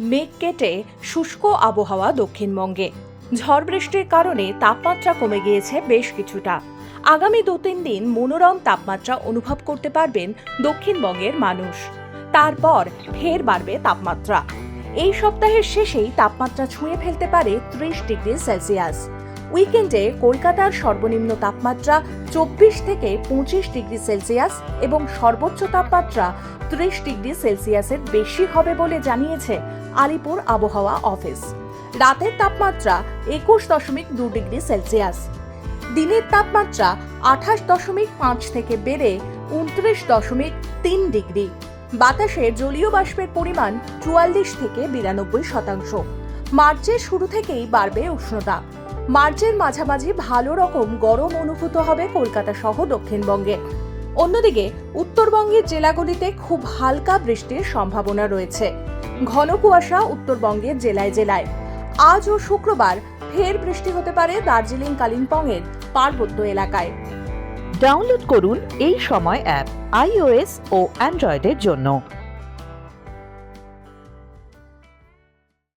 মেঘ কেটে শুষ্ক আবহাওয়া দক্ষিণবঙ্গে। ঝড় বৃষ্টির কারণে তাপমাত্রা কমে গিয়েছে বেশ কিছুটা। আগামী 2-3 দিন মনোরম তাপমাত্রা অনুভব করতে পারবেন দক্ষিণবঙ্গের মানুষ। তারপর ফের বাড়বে তাপমাত্রা। এই সপ্তাহের শেষেই তাপমাত্রা ছুঁয়ে ফেলতে পারে 30 ডিগ্রি সেলসিয়াস। উইকেন্ডে কলকাতার সর্বনিম্ন তাপমাত্রা 24 থেকে 25 ডিগ্রি সেলসিয়াস এবং সর্বোচ্চ তাপমাত্রা 30 ডিগ্রি সেলসিয়াসের বেশি হবে বলে জানিয়েছে আলিপুর আবহাওয়া অফিস। রাতের তাপমাত্রা 21.2 ডিগ্রি সেলসিয়াস। দিনের তাপমাত্রা 28.5 থেকে বেড়ে 29.3 ডিগ্রি। বাতাসে জলীয় বাষ্পের পরিমাণ 44 থেকে 92%। মার্চের শুরু থেকেই বাড়বে উষ্ণতা। মার্চের মাঝামাঝি ভালো রকম গরম অনুভূত হবে কলকাতা সহ দক্ষিণবঙ্গে। অন্যদিকে উত্তরবঙ্গের জেলাগুলিতে খুব হালকা বৃষ্টির সম্ভাবনা রয়েছে। ঘন কুয়াশা উত্তরবঙ্গের জেলায় জেলায়। আজ ও শুক্রবার ফের বৃষ্টি হতে পারে দার্জিলিং কালিম্পংয়ের পার্বত্য এলাকায়। ডাউনলোড করুন এই সময় অ্যাপ iOS ও অ্যান্ড্রয়েডের জন্য।